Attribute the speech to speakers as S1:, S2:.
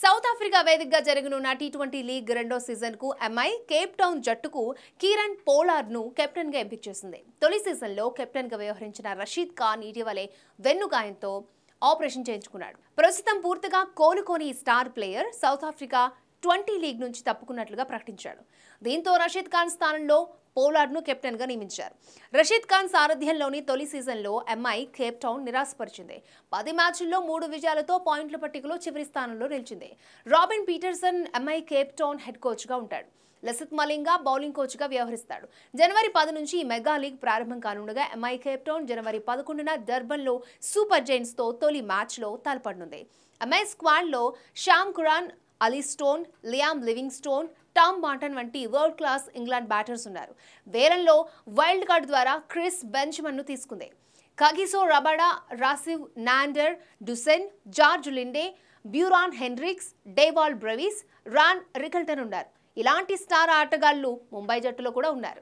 S1: South Africa వేదికగా జరగనున్న T20 league రెండో సీజన్కు ఎంఐ కేప్ టౌన్ జట్టుకు కీరన్ పోలార్డ్ను కెప్టెన్గా ఎంపిక చేసింది. తొలి సీజన్లో కెప్టెన్గా వ్యవహరించిన రషీద్ ఖాన్ ఇటీవలే వెన్నుగాయంతో ఆపరేషన్ చేయించుకున్నాడు. ప్రస్తుతం పూర్తిగా కోలుకోని star player south Africa 20 league నుంచి తప్పుకున్నట్లుగా ప్రకటించాడు. దీంతో రషీద్ ఖాన్ స్థానంలో పోలార్డ్ను కెప్టెన్గా నియమించారు. రషీద్ ఖాన్ సారథ్యంలోని తొలి సీజన్లో ఎంఐ కేప్ టౌన్ నిరాశపరిచింది. 10 మ్యాచ్ల్లో 3 విజయాలతో పాయింట్ల పట్టికలో చివరి స్థానంలో నిలిచింది. Robin Peterson MI Cape Town head కోచ్గా ఉంటాడు. లసిత్ మలింగా బౌలింగ్ కోచ్గా వ్యవహరిస్తాడు. జనవరి 10 నుంచి ఈ మెగా లీగ్ ప్రారంభం కానుండగా ఎంఐ కేప్ టౌన్ జనవరి 11న డర్బన్లో సూపర్ జైంట్స్తో తొలి మ్యాచ్లో తలపడనుంది. ఎంఐ స్క్వాడ్లో Sam Curran, Olly Stone, Liam Livingstone, Tom Banton వంటి వరల్డ్ క్లాస్ ఇంగ్లాండ్ బ్యాటర్స్ ఉన్నారు. వేలంలో వైల్డ్ కార్డ్ ద్వారా క్రిస్ బెంచ్మన్ను తీసుకుంది. కగిసో రబాడా, రాసివ్ నాండర్, Dussen, George Linde, Beuran Hendricks, Dewald Brevis, Ryan Rickelton ఉన్నారు. ఇలాంటి స్టార్ ఆటగాళ్లు ముంబై జట్టులో కూడా ఉన్నారు.